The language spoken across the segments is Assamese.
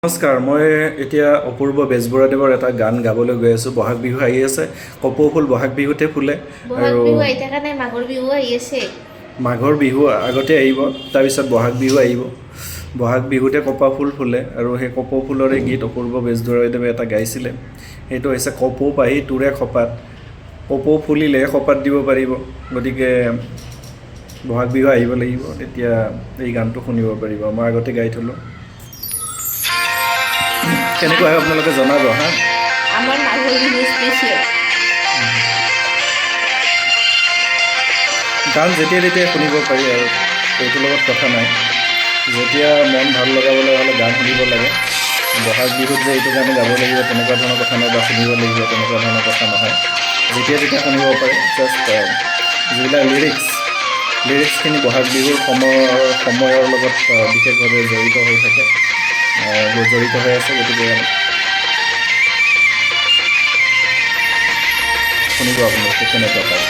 নমস্কাৰ, মই এতিয়া অপূৰ্ব বেজবৰুৱাদেৱৰ এটা গান গাবলৈ গৈ আছোঁ। বহাগ বিহু আহি আছে। কপৌ ফুল বহাগ বিহুতে ফুলে বহাগ বিহু আহি থকা নাই, মাঘৰ বিহু আহি আছে। মাঘৰ বিহু আগতে আহিব, তাৰপিছত বহাগ বিহু আহিব। বহাগ বিহুতে কপৌ ফুল ফুলে আৰু সেই কপৌ ফুলৰে গীত অপূৰ্ব বেজবৰুৱাদেৱে এটা গাইছিলে। সেইটো হৈছে কপৌ পাহি তোৰে খপাত, কপৌ ফুলিলে খপাত দিব পাৰিব। গতিকে বহাগ বিহু আহিব লাগিব, তেতিয়া এই গানটো শুনিব পাৰিব। মই আগতে গাই থ'লোঁ। কেনেকুৱা হয় আপোনালোকে জনাব হা। আমাৰ মাঘৰ বিহু স্পেচিয়েল। গান যেতিয়া তেতিয়াই শুনিব পাৰি আৰু সেইটোৰ লগত কথা নাই। যেতিয়া মন ভাল লগাবলৈ হ'লে গান শুনিব লাগে। বহাগ বিহুত যে এইটো গানে গাব লাগিব তেনেকুৱা ধৰণৰ কথা নাই, বা শুনিব লাগিব তেনেকুৱা ধৰণৰ কথা নহয়। যেতিয়া তেতিয়া শুনিব পাৰে। জাষ্ট যিবিলাক লিৰিক্সখিনি বহাগ বিহুৰ সময়ৰ লগত বিশেষভাৱে জড়িত হৈ থাকে, জড়িত হৈ আছে। গতিকে শুনিব আপোনালোকে কেনেকুৱা পায়,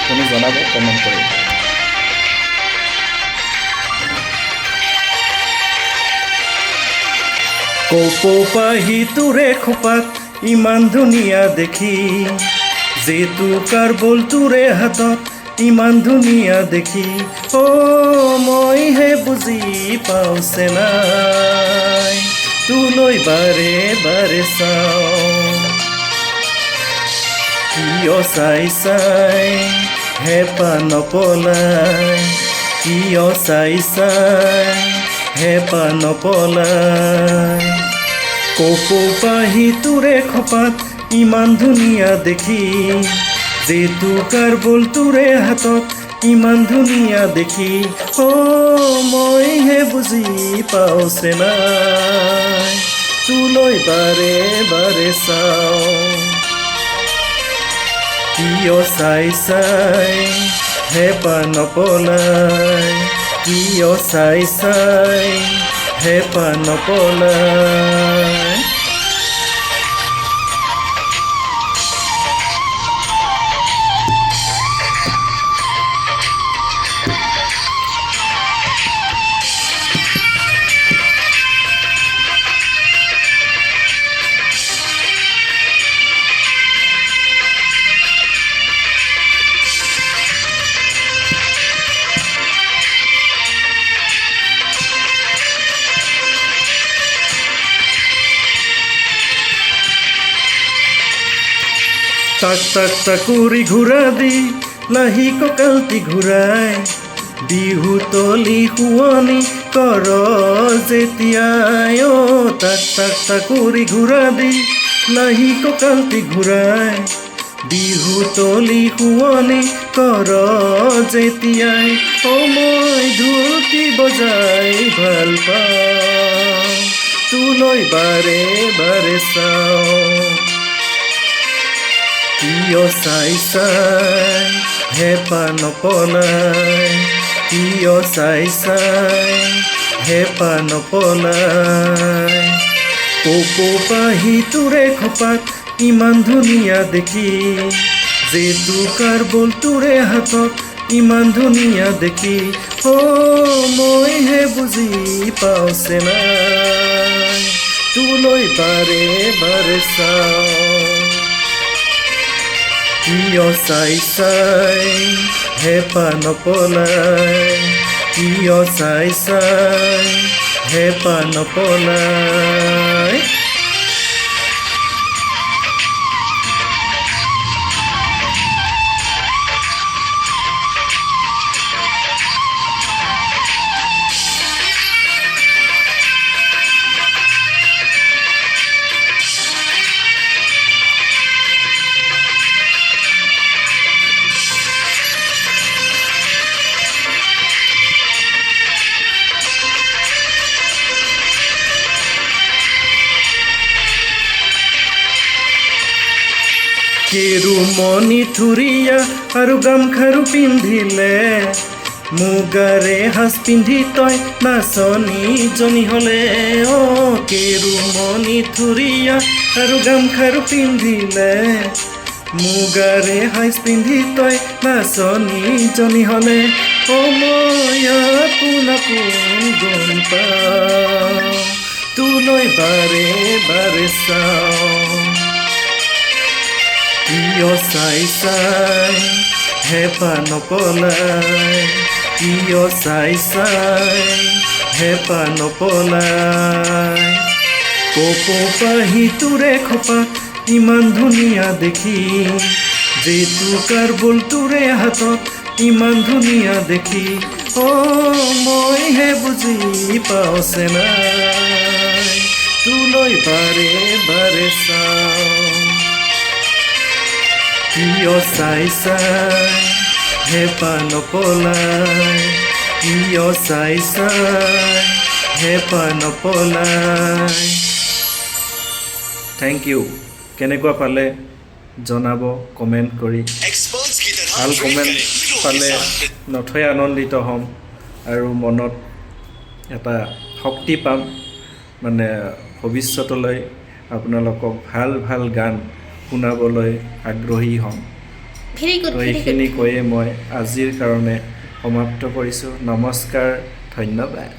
শুনি জনাব, কমেণ্ট কৰি। কপৌ পাহি তোৰে খোপাত ইমান ধুনীয়া দেখি, জেতুকাৰ বল তোৰে হাতত ইমান ধুনীয়া দেখি, মইহে বুজি পাওঁছে নাই, তোলৈ বাৰে বাৰে চাওঁ। কিয় চাই চাই হেঁপাহ নপলাই, কিয় চাই চাই হেঁপাহ নপলাই, কপৌ পাহি তোৰে খপাত ইমান ধুনীয়া দেখি, জেতুকাৰ বল তোৰে হাতত ইমান ধুনীয়া দেখি, মইহে বুজি পাওঁছে নাই, তোলৈ বাৰে বাৰে চাওঁ। কিয় চাই চাই হেঁপাহ নপলাই, কিয় চাই চাই হেঁপাহ নপলাই। টাক টাক টাকুৰি ঘূৰা দি লাহি কঁকালটি ঘূৰাই, বিহু তলি শুৱনি কৰ যেতিয়াই, টাক টাক টাকুৰি ঘূৰা দি লাহি কঁকালটি ঘূৰাই, বিহু তলি শুৱনি কৰ যেতিয়াই, মই ঢোলটি বজাই ভাল পাওঁ, তোলৈ বাৰে বাৰে চাওঁ। কিয় চাই চাই হেঁপাহ নপলাই, কিয় চাই চাই হেঁপাহ নপলাই, কপৌ পাহি তোৰে খপাত ইমান ধুনীয়া দেখি, জেতুকাৰ বল তোৰে হাতত ইমান ধুনীয়া দেখি, মইহে বুজি পাওঁছে নাই, তোলৈ বাৰে বাৰে চাওঁ। কিয় চাই চাই হেঁপাহ নপলাই, কিয় চাই চাই হেঁপাহ নপলাই। কেৰুমণি থুৰীয়া আৰু গামখাৰু পিন্ধিলে, মুগাৰে সাজ পিন্ধি তই নাচনীজনী হ'লে, কেৰুমণি থুৰীয়া আৰু গামখাৰু পিন্ধিলে, মুগাৰে সাজ পিন্ধি তই নাচনীজনী হ'লে, মই আপোন আপোন গুণ পাওঁ, তোলৈ তোলৈ বাৰে বাৰে চাওঁ কিয় চাই চাই হেঁপাহ নপলাই কিয় চাই চাই হেঁপাহ নপলাই কপৌপাহি তোৰে খোপা ইমান ধুনীয়া দেখি জেতুকাৰ বোল তোৰে হাতত ইমান ধুনীয়া দেখি মইহে বুজি পাওঁ চেনাই তোলৈ বাৰে বাৰে চাওঁ কিয় চাই চাই হেঁপাহ নপলাই কিয় চাই চাই হেঁপাহ নপলাই থেংক ইউ কেনেকুৱা পালে জনাব কমেণ্ট কৰি ভাল কমেণ্ট পালে নথৈ আনন্দিত হ'ম আৰু মনত এটা শক্তি পাম মানে ভৱিষ্যতলৈ আপোনালোকক ভাল ভাল গান শুনাবলৈ আগ্ৰহী হ'ম ভেৰি গুড তো এইখিনি কৈয়ে মই আজিৰ কাৰণে সমাপ্ত কৰিছোঁ নমস্কাৰ ধন্যবাদ